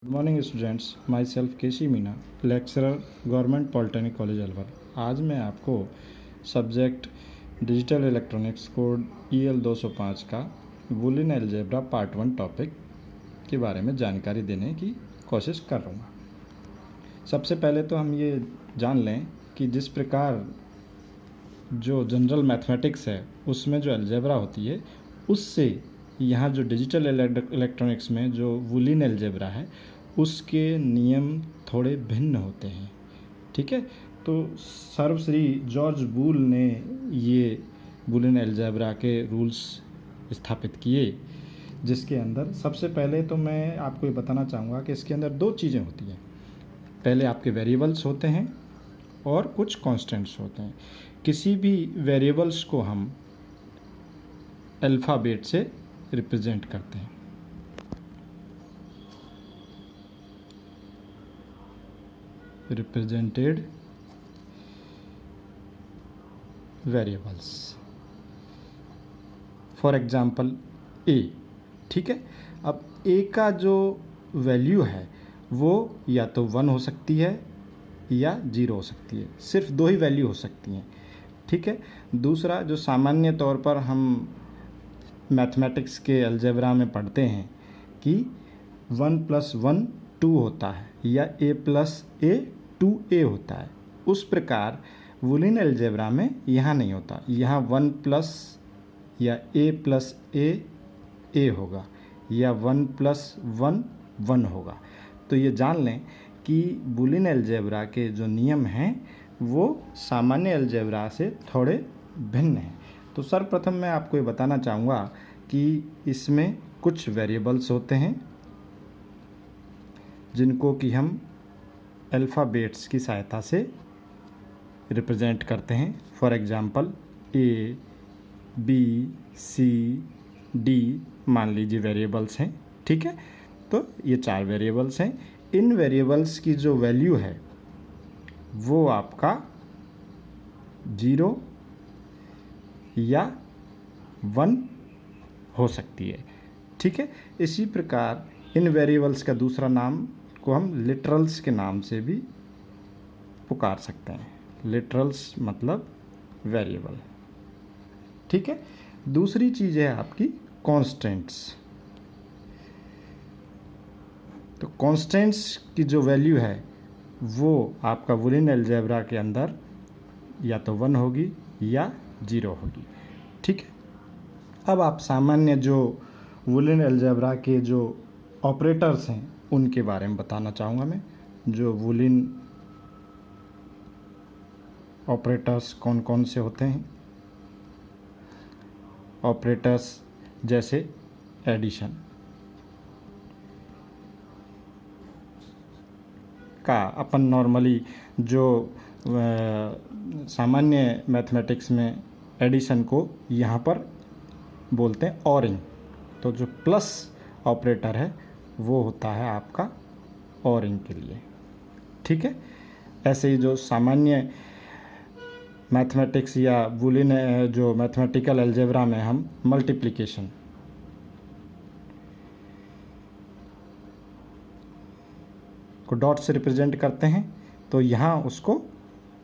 Good morning students, myself KC Meena, lecturer government polytechnic college Alwar. आज मैं आपको subject digital electronics code EL 205 का Boolean algebra part 1 topic के बारे में जानकारी देने की कोशिश कर रहा हूँ। सबसे पहले तो हम ये जान लें कि जिस प्रकार जो जनरल मैथमेटिक्स है उसमें जो अलजेब्रा होती है, उससे यहाँ जो डिजिटल इलेक्ट्रॉनिक्स में जो बूलियन अलजेब्रा है उसके नियम थोड़े भिन्न होते हैं। ठीक है, तो सर्वश्री जॉर्ज बूल ने ये बूलियन अलजेब्रा के रूल्स स्थापित किए, जिसके अंदर सबसे पहले तो मैं आपको ये बताना चाहूँगा कि इसके अंदर दो चीज़ें होती हैं। पहले आपके वेरिएबल्स होते हैं और कुछ कांस्टेंट्स होते हैं। किसी भी वेरिएबल्स को हम अल्फ़ाबेट से रिप्रेजेंट करते हैं। रिप्रेजेंटेड वेरिएबल्स, फॉर एग्जांपल ए। ठीक है, अब ए का जो वैल्यू है वो या तो 1 हो सकती है या 0 हो सकती है, सिर्फ दो ही वैल्यू हो सकती हैं। ठीक है, दूसरा जो सामान्य तौर पर हम मैथमेटिक्स के अलजेब्रा में पढ़ते हैं कि 1 + 1 2 होता है या a + a 2a होता है, उस प्रकार बूलियन अलजेब्रा में यहाँ नहीं होता। यहाँ 1 प्लस या a + a होगा या 1 + 1 1 होगा। तो ये जान लें कि बूलियन अलजेब्रा के जो नियम हैं वो सामान्य अलजेब्रा से थोड़े भिन्न हैं। तो सर्वप्रथम मैं आपको ये बताना चाहूँगा कि इसमें कुछ वेरिएबल्स होते हैं जिनको कि हम अल्फ़ाबेट्स की सहायता से रिप्रेजेंट करते हैं। For example A, B, C, D मान लीजिए वेरिएबल्स हैं। ठीक है, तो ये 4 वेरिएबल्स हैं। इन वेरिएबल्स की जो वैल्यू है वो आपका 0 या 1 हो सकती है। ठीक है, इसी प्रकार इन वेरिएबल्स का दूसरा नाम को हम लिटरल्स के नाम से भी पुकार सकते हैं। लिटरल्स मतलब वेरिएबल। ठीक है, दूसरी चीज़ है आपकी कांस्टेंट्स। तो कांस्टेंट्स की जो वैल्यू है वो आपका बूलियन अलजेब्रा के अंदर या तो 1 होगी या 0 होगी। ठीक है, अब आप सामान्य जो बूलियन अलजेब्रा के जो ऑपरेटर्स हैं उनके बारे में बताना चाहूँगा मैं। जो बूलियन ऑपरेटर्स कौन कौन से होते हैं। ऑपरेटर्स जैसे एडिशन का अपन नॉर्मली जो सामान्य मैथमेटिक्स में एडिशन को यहाँ पर बोलते हैं ऑरिंग। तो जो प्लस ऑपरेटर है वो होता है आपका ऑरिंग के लिए। ठीक है, ऐसे ही जो सामान्य मैथमेटिक्स या बूलियन जो मैथमेटिकल अलजेब्रा में हम मल्टीप्लिकेशन को डॉट से रिप्रेजेंट करते हैं, तो यहाँ उसको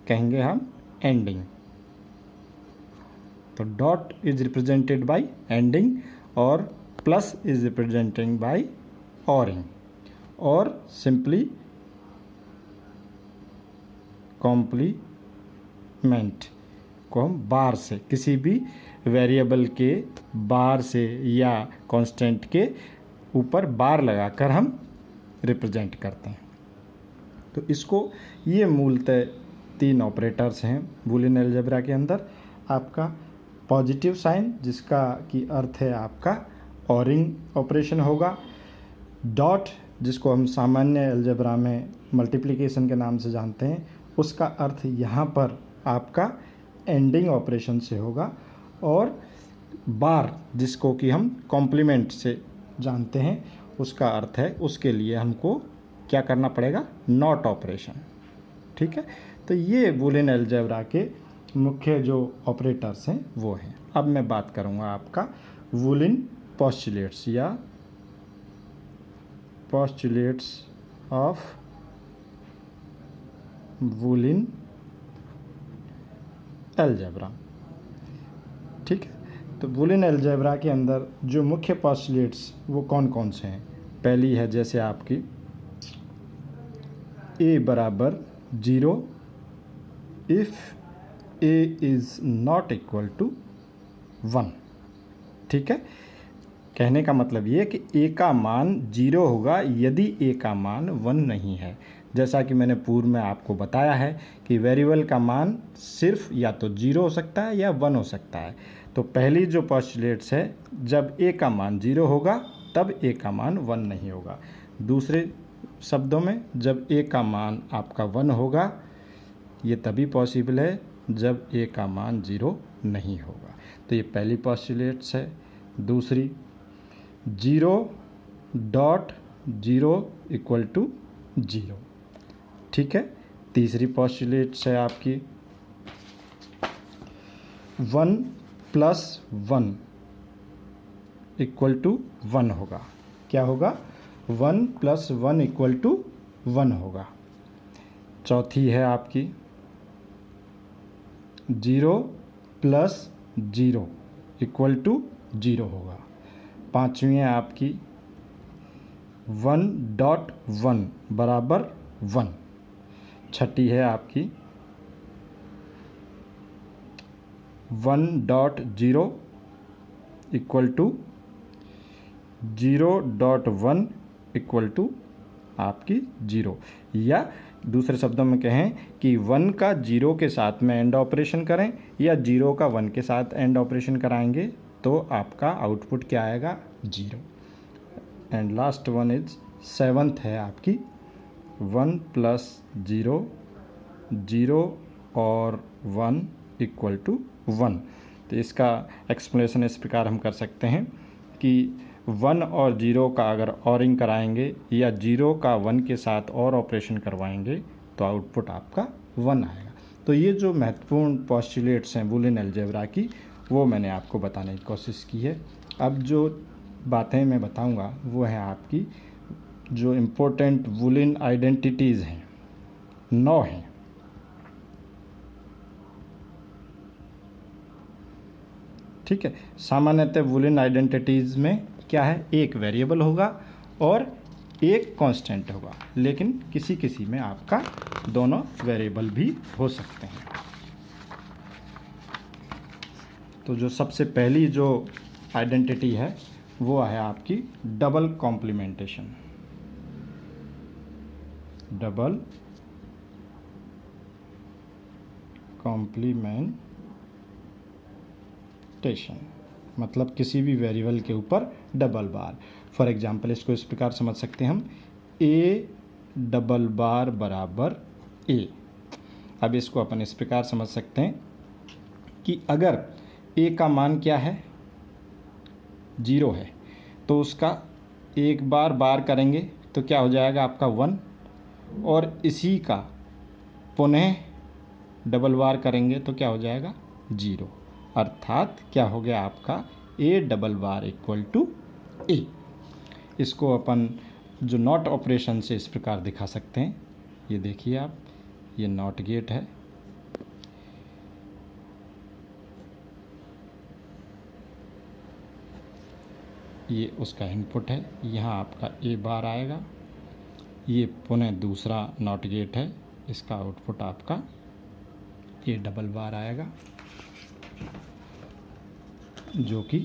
कहेंगे हम एंडिंग। तो dot is represented by anding और plus is represented by oring, और सिंपली कॉम्प्लीमेंट को हम बार से, किसी भी वेरिएबल के बार से या कांस्टेंट के ऊपर बार लगाकर हम रिप्रेजेंट करते हैं। तो इसको, ये मूलतः 3 ऑपरेटर्स हैं बूलियन अलजेब्रा के अंदर। आपका पॉजिटिव साइन जिसका की अर्थ है आपका ऑरिंग ऑपरेशन होगा। डॉट जिसको हम सामान्य अलजेब्रा में मल्टीप्लिकेशन के नाम से जानते हैं, उसका अर्थ यहाँ पर आपका एंडिंग ऑपरेशन से होगा। और बार जिसको कि हम कॉम्प्लीमेंट से जानते हैं, उसका अर्थ है उसके लिए हमको क्या करना पड़ेगा, नॉट ऑपरेशन। ठीक है, तो ये बूलियन अलजेब्रा के मुख्य जो ऑपरेटर्स हैं वो हैं। अब मैं बात करूँगा आपका बूलियन पोस्टुलेट्स या postulates of Boolean अलजेब्रा। ठीक है, तो बूलियन अलजेब्रा के अंदर जो मुख्य पोस्टुलेट्स वो कौन कौन से हैं। पहली है जैसे आपकी a बराबर 0 if a is not equal to 1। ठीक है, कहने का मतलब ये है कि a का मान 0 होगा यदि a का मान 1 नहीं है। जैसा कि मैंने पूर्व में आपको बताया है कि वेरिएबल का मान सिर्फ या तो 0 हो सकता है या 1 हो सकता है। तो पहली जो पोस्टुलेट्स है, जब a का मान 0 होगा तब a का मान 1 नहीं होगा। दूसरे शब्दों में, जब a का मान आपका 1 होगा, ये तभी पॉसिबल है जब a का मान 0 नहीं होगा। तो ये पहली पोस्टुलेट्स है। दूसरी 0.0 इक्वल टू 0। ठीक है, तीसरी पोस्टुलेट्स है आपकी 1 प्लस 1 इक्वल टू 1 होगा। क्या होगा? 1 प्लस 1 इक्वल टू 1 होगा। चौथी है आपकी 0 प्लस 0 इक्वल टू 0 होगा। पांचवी है आपकी 1.1 बराबर 1। छठी है आपकी 1.0 इक्वल टू 0.1 इक्वल टू आपकी 0। या दूसरे शब्दों में कहें कि 1 का 0 के साथ में एंड ऑपरेशन करें या 0 का 1 के साथ एंड ऑपरेशन कराएंगे तो आपका आउटपुट क्या आएगा? 0। And last one is 7th है आपकी 1 प्लस 0, 0 और 1 इक्वल टू 1। तो इसका एक्सप्लेनेशन इस प्रकार हम कर सकते हैं कि 1 और 0 का अगर ऑरिंग कराएंगे या 0 का 1 के साथ और ऑपरेशन करवाएंगे तो आउटपुट आपका 1 आएगा। तो ये जो महत्वपूर्ण पोस्टुलेट्स हैं बूलियन अलजेब्रा की, वो मैंने आपको बताने की कोशिश की है। अब जो बातें मैं बताऊंगा वो है आपकी जो इम्पोर्टेंट बूलियन आइडेंटिटीज़ हैं, 9 हैं। ठीक है, सामान्यतः बूलियन आइडेंटिटीज़ में क्या है? एक वेरिएबल होगा और एक कांस्टेंट होगा, लेकिन किसी किसी में आपका दोनों वेरिएबल भी हो सकते हैं। तो जो सबसे पहली जो आइडेंटिटी है वो है आपकी डबल कॉम्प्लीमेंटेशन। डबल कॉम्प्लीमेंटेशन मतलब किसी भी वेरिएबल के ऊपर डबल बार। फॉर एग्जांपल इसको इस प्रकार समझ सकते हैं हम, a डबल बार बराबर a। अब इसको अपन इस प्रकार समझ सकते हैं कि अगर a का मान क्या है? 0 है, तो उसका एक बार करेंगे तो क्या हो जाएगा आपका 1, और इसी का पुनः डबल बार करेंगे तो क्या हो जाएगा? 0। अर्थात क्या हो गया आपका? a double bar equal to a। इसको अपन जो नॉट ऑपरेशन से इस प्रकार दिखा सकते हैं। ये देखिए आप, ये नॉट गेट है। ये उसका इनपुट है, यहाँ आपका a बार आएगा। ये पुनः दूसरा नॉट गेट है, इसका आउटपुट आपका a डबल बार आएगा, जो कि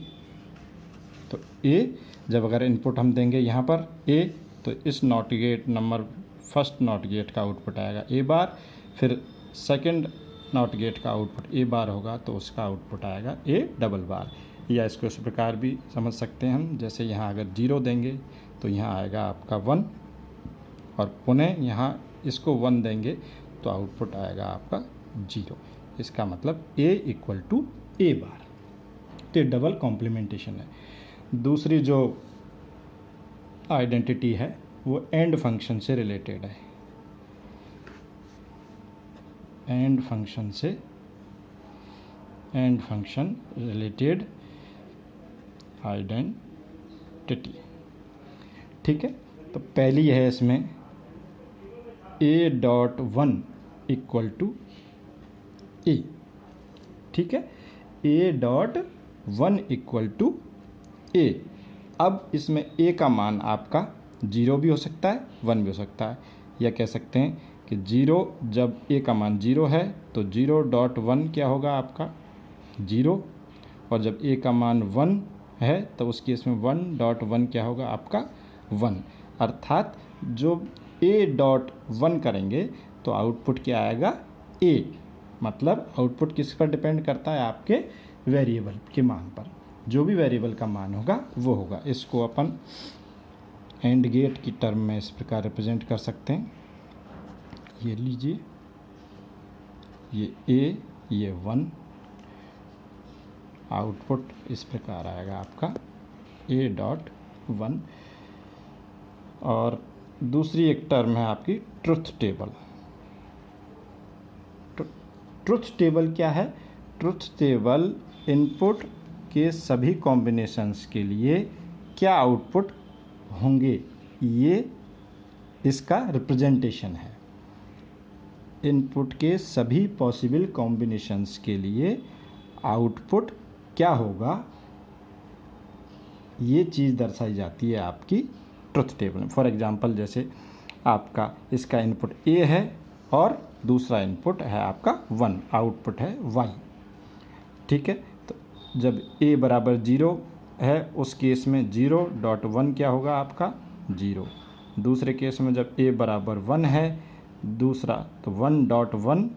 तो a जब अगर इनपुट हम देंगे यहाँ पर a, तो इस not gate number first not gate का आउटपुट आएगा a बार, फिर सेकंड नॉट गेट का आउटपुट a बार होगा तो उसका आउटपुट आएगा a डबल बार। या इसको इस प्रकार भी समझ सकते हैं हम, जैसे यहाँ अगर 0 देंगे तो यहाँ आएगा आपका 1, और पुनः यहाँ इसको 1 देंगे तो आउटपुट आएगा आपका 0। इसका मतलब a इक्वल टू a बार। तो ये डबल कॉम्प्लीमेंटेशन है। दूसरी जो आइडेंटिटी है वो एंड फंक्शन से रिलेटेड है। And function related identity. ठीक है, तो पहली है इसमें A.1 इक्वल टू A, ठीक है, A.1 इक्वल टू A। अब इसमें A का मान आपका 0 भी हो सकता है, 1 भी हो सकता है, या कह सकते हैं कि 0, जब A का मान 0 है तो 0.1 क्या होगा आपका 0, और जब A का मान 1 है तो उस केस में 1.1 क्या होगा आपका 1। अर्थात जो A.1 करेंगे तो आउटपुट क्या आएगा A। मतलब आउटपुट किस पर डिपेंड करता है, आपके वेरिएबल के मान पर, जो भी वेरिएबल का मान होगा वो होगा। इसको अपन एंड गेट की टर्म में इस प्रकार रिप्रेजेंट कर सकते हैं। ये लीजिए, ये A, ये 1, आउटपुट इस प्रकार आएगा आपका A.1। और दूसरी एक टर्म है आपकी ट्रुथ टेबल। ट्रुथ टेबल क्या है? ट्रुथ टेबल इनपुट के सभी कॉम्बिनेशंस के लिए क्या आउटपुट होंगे, ये इसका रिप्रेजेंटेशन है। इनपुट के सभी पॉसिबल कॉम्बिनेशंस के लिए आउटपुट क्या होगा, ये चीज़ दर्शाई जाती है आपकी ट्रुथ टेबल में। फॉर एग्जांपल, जैसे आपका इसका इनपुट A है और दूसरा इनपुट है आपका 1, आउटपुट है Y, ठीक है। तो जब A बराबर 0 है उस केस में 0.1 क्या होगा आपका 0। दूसरे केस में जब A बराबर 1 है दूसरा, तो 1.1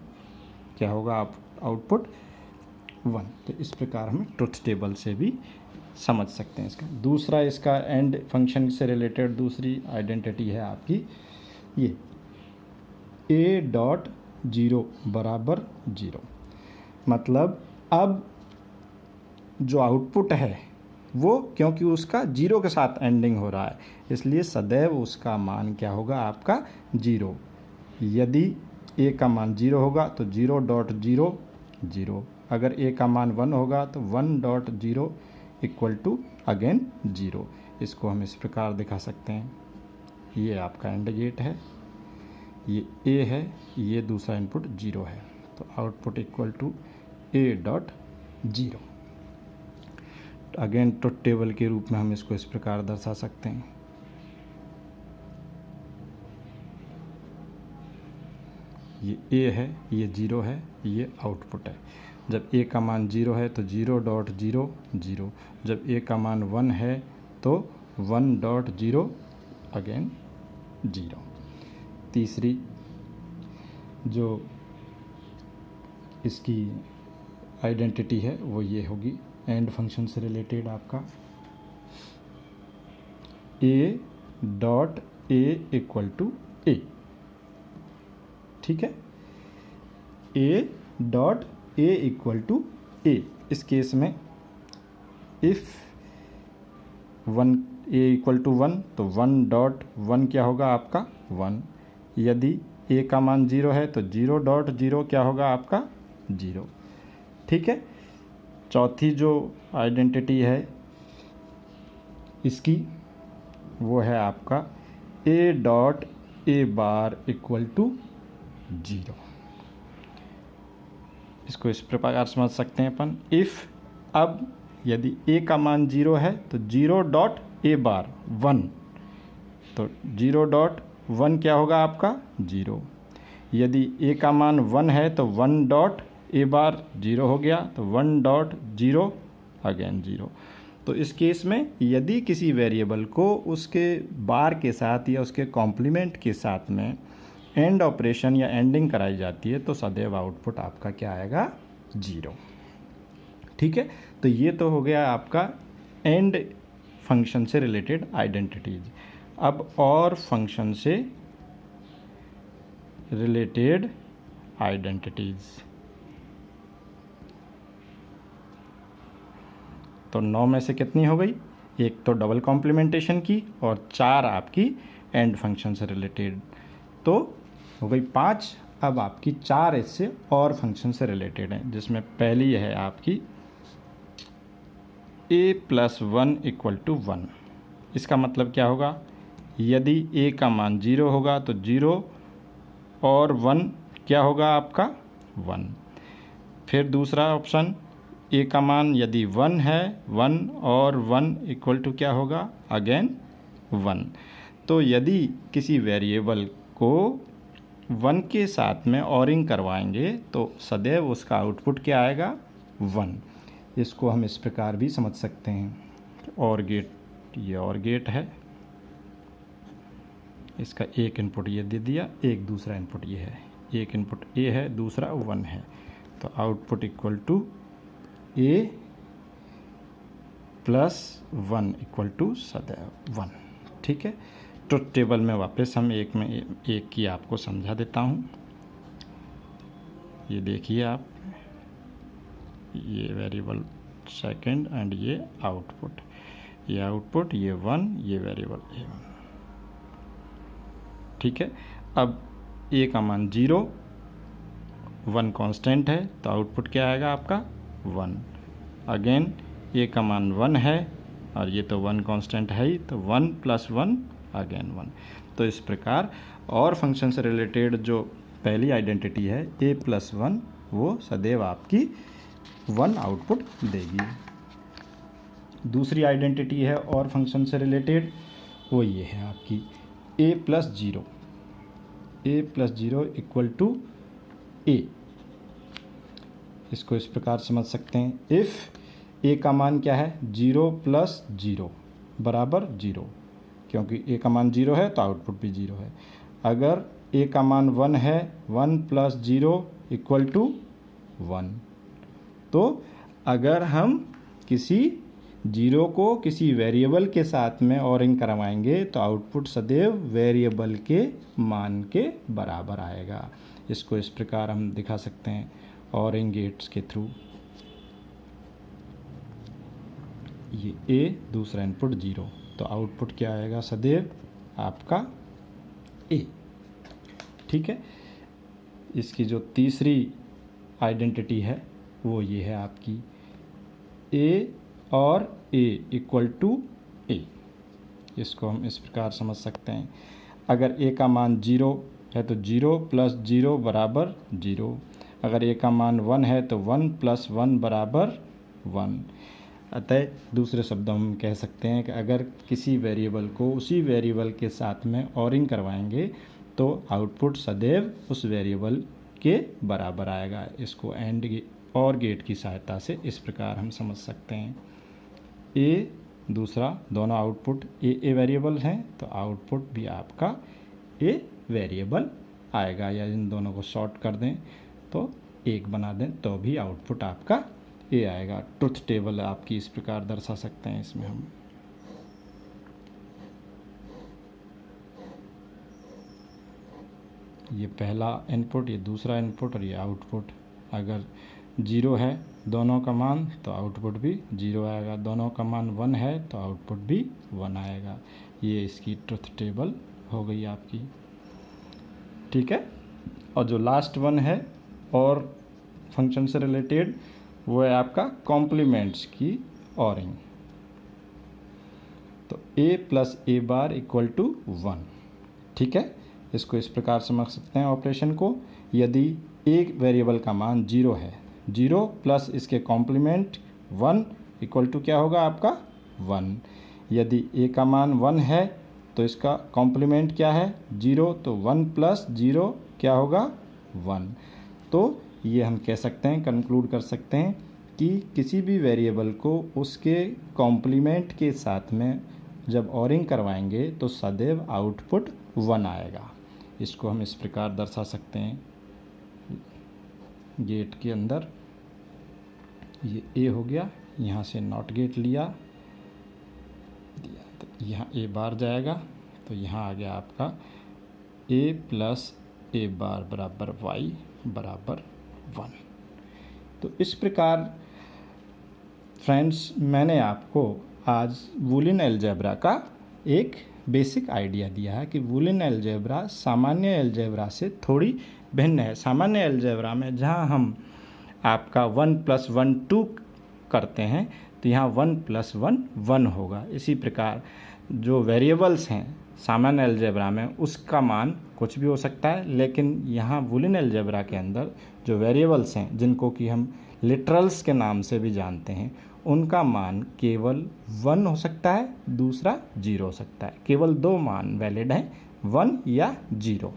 क्या होगा आप आउटपुट 1। तो इस प्रकार हम ट्रुथ टेबल से भी समझ सकते हैं इसका। दूसरा इसका एंड फंक्शन से रिलेटेड दूसरी आइडेंटिटी है आपकी ये A.0 बराबर 0। मतलब अब जो आउटपुट है वो, क्योंकि उसका 0 के साथ एंडिंग हो रहा है, इसलिए सदैव उसका मान क्या होगा आपका 0। यदि A का मान 0 होगा तो 0.0 0, अगर A का मान 1 होगा तो 1.0 इक्वल टू अगेन 0। इसको हम इस प्रकार दिखा सकते हैं। ये आपका एंड गेट है, ये A है, ये दूसरा इनपुट 0 है, तो output equal to A.0। Again truth table के रूप में हम इसको इस प्रकार दर्शा सकते हैं। ये A है, ये 0 है, ये आउटपुट है। जब A का मान 0 है तो 0.0 0, जब A का मान 1 है तो 1.0 अगेन 0। तीसरी जो इसकी आइडेंटिटी है वो ये होगी एंड फंक्शन से रिलेटेड आपका A.A इक्वल टू A, ठीक है, A.A इक्वल टू A। इस केस में इफ़ 1 A इक्वल टू 1 तो 1.1 क्या होगा आपका 1। यदि A का मान 0 है तो 0.0 क्या होगा आपका 0, ठीक है। चौथी जो आइडेंटिटी है इसकी वो है आपका A.A बार इक्वल टू 0। इसको इस प्रकार समझ सकते हैं अपन। इफ़, अब यदि A का मान 0 है तो 0.A बार 1, तो 0.1 क्या होगा आपका 0। यदि A का मान 1 है तो 1.A बार 0 हो गया, तो 1.0 अगेन 0। तो इस केस में यदि किसी वेरिएबल को उसके बार के साथ या उसके कॉम्प्लीमेंट के साथ में एंड ऑपरेशन या एंडिंग कराई जाती है तो सदैव आउटपुट आपका क्या आएगा 0, ठीक है। तो ये तो हो गया आपका एंड फंक्शन से रिलेटेड आइडेंटिटीज। अब और फंक्शन से रिलेटेड आइडेंटिटीज, तो 9 में से कितनी हो गई? एक तो डबल कॉम्प्लीमेंटेशन की और 4 आपकी एंड फंक्शन से रिलेटेड, तो हो गई 5। अब आपकी 4 इससे और फंक्शन से रिलेटेड हैं, जिसमें पहली है आपकी A+1 = 1। इसका मतलब क्या होगा? यदि ए का मान 0 होगा तो 0 और 1 क्या होगा आपका 1। फिर दूसरा ऑप्शन, ए का मान यदि 1 है, 1 और 1 इक्वल टू क्या होगा अगेन 1। तो यदि किसी वेरिएबल को 1 के साथ में ऑरिंग करवाएंगे तो सदैव उसका आउटपुट क्या आएगा 1। इसको हम इस प्रकार भी समझ सकते हैं। और गेट, ये और गेट है, इसका एक इनपुट ये दे दिया, एक दूसरा इनपुट ये है, एक इनपुट ए है, दूसरा 1 है, तो output equal to A plus 1 equal to सदैव 1। ठीक है, ट्रुथ टेबल में वापस हम एक की आपको समझा देता हूँ। ये देखिए आप, ये वेरिएबल सेकंड एंड ये आउटपुट, ये आउटपुट, ये 1, ये वेरिएबल ए। ठीक है, अब ए का मान 0, 1 कांस्टेंट है तो आउटपुट क्या आएगा आपका 1। अगेन ए का मान 1 है और ये तो 1 कांस्टेंट है ही, तो 1 प्लस 1 अगेन 1। तो इस प्रकार और फंक्शन से रिलेटेड जो पहली आइडेंटिटी है ए प्लस 1, वो सदैव आपकी 1 आउटपुट देगी। दूसरी आइडेंटिटी है और फंक्शन से रिलेटेड, वो ये है आपकी a plus 0, a plus 0 equal to a. इसको इस प्रकार समझ सकते हैं, इफ़ ए का मान क्या है 0 प्लस 0 बराबर 0, क्योंकि ए का मान 0 है तो आउटपुट भी 0 है। अगर ए का मान 1 है, 1 प्लस 0 इक्वल टू 1। तो अगर हम किसी 0 को किसी वेरिएबल के साथ में ऑरिंग करवाएंगे तो आउटपुट सदैव वेरिएबल के मान के बराबर आएगा। इसको इस प्रकार हम दिखा सकते हैं ऑरिंग गेट्स के थ्रू। ये ए, दूसरा इनपुट 0, तो आउटपुट क्या आएगा सदैव आपका ए। ठीक है, इसकी जो तीसरी आइडेंटिटी है वो ये है आपकी ए और ए इक्वल टू ए। इसको हम इस प्रकार समझ सकते हैं, अगर ए का मान 0 है तो 0 प्लस 0 बराबर 0, अगर ए का मान 1 है तो 1 प्लस 1 बराबर 1। अतः दूसरे शब्दों में हम कह सकते हैं कि अगर किसी वेरिएबल को उसी वेरिएबल के साथ में ऑरिंग करवाएंगे तो आउटपुट सदैव उस वेरिएबल के बराबर आएगा। इसको एंड और गेट की सहायता से इस प्रकार हम समझ सकते हैं। ए दूसरा, दोनों आउटपुट ए वेरिएबल हैं तो आउटपुट भी आपका ए वेरिएबल आएगा, या इन दोनों को शॉर्ट कर दें तो एक बना दें तो भी आउटपुट आपका ए आएगा। ट्रुथ टेबल आपकी इस प्रकार दर्शा सकते हैं इसमें हम। ये पहला इनपुट, ये दूसरा इनपुट और ये आउटपुट। अगर 0 है दोनों का मान तो आउटपुट भी 0 आएगा, दोनों का मान 1 है तो आउटपुट भी 1 आएगा। ये इसकी ट्रुथ टेबल हो गई आपकी। ठीक है, और जो लास्ट वन है और फंक्शन से रिलेटेड, वो है आपका कॉम्प्लीमेंट्स की ऑरिंग। तो a plus A bar equal to 1। ठीक है, इसको इस प्रकार समझ सकते हैं ऑपरेशन को। यदि एक वेरिएबल का मान 0 है, 0 प्लस इसके कॉम्प्लीमेंट 1 इक्वल टू क्या होगा आपका 1। यदि a का मान 1 है तो इसका कॉम्प्लीमेंट क्या है 0, तो 1 प्लस 0 क्या होगा 1। तो ये हम कह सकते हैं, कंक्लूड कर सकते हैं कि किसी भी वेरिएबल को उसके कॉम्प्लीमेंट के साथ में जब ऑरिंग करवाएंगे तो सदैव आउटपुट 1 आएगा। इसको हम इस प्रकार दर्शा सकते हैं, गेट के अंदर ये ए हो गया, यहाँ से नॉट गेट लिया तो यहाँ ए बार जाएगा, तो यहाँ आ गया आपका ए प्लस ए बार बराबर वाई बराबर 1। तो इस प्रकार फ्रेंड्स मैंने आपको आज बूलियन अलजेब्रा का एक बेसिक आइडिया दिया है कि बूलियन अलजेब्रा सामान्य अलजेब्रा से थोड़ी भिन्न है। सामान्य अलजेब्रा में जहाँ हम आपका 1 + 1 2 करते हैं तो यहाँ 1 + 1 1 होगा। इसी प्रकार जो वेरिएबल्स हैं सामान्य अलजेब्रा में उसका मान कुछ भी हो सकता है, लेकिन यहाँ बूलियन अलजेब्रा के अंदर जो वेरिएबल्स हैं जिनको कि हम लिटरल्स के नाम से भी जानते हैं, उनका मान केवल 1 हो सकता है, दूसरा 0 हो सकता है। केवल 2 मान वैलिड हैं, 1 या 0।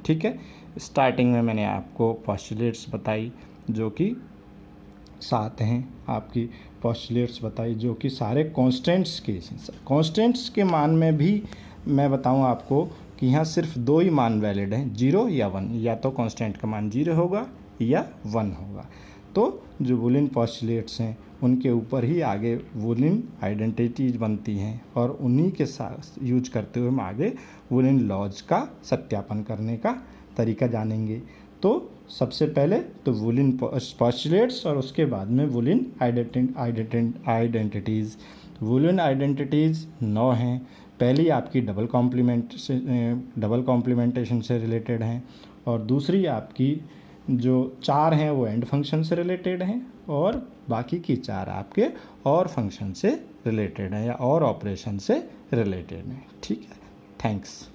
ठीक है। स्टार्टिंग में मैंने आपको पोस्टुलेट्स बताई जो कि 7 हैं, आपकी पोस्टुलेट्स बताई जो कि सारे कॉन्स्टेंट्स के मान में भी मैं बताऊं आपको कि यहाँ सिर्फ 2 ही मान वैलिड हैं, 0 या 1। या तो कांस्टेंट का मान 0 होगा या 1 होगा। तो जो बूलियन पोस्टुलेट्स हैं उनके ऊपर ही आगे बूलियन आइडेंटिटीज बनती हैं और उन्हीं के साथ यूज करते हुए हम आगे बूलियन लॉज का सत्यापन करने का तरीका जानेंगे। तो सबसे पहले तो बूलियन पोस्टुलेट्स और उसके बाद में बूलियन आइडेंटिटीज़। बूलियन आइडेंटिटीज़ 9 हैं। पहली आपकी डबल कॉम्प्लीमेंटेशन से रिलेटेड हैं और दूसरी आपकी जो 4 हैं वो एंड फंक्शन से रिलेटेड हैं और बाकी की 4 आपके और फंक्शन से रिलेटेड हैं या और ऑपरेशन से रिलेटेड हैं। ठीक है, थैंक्स।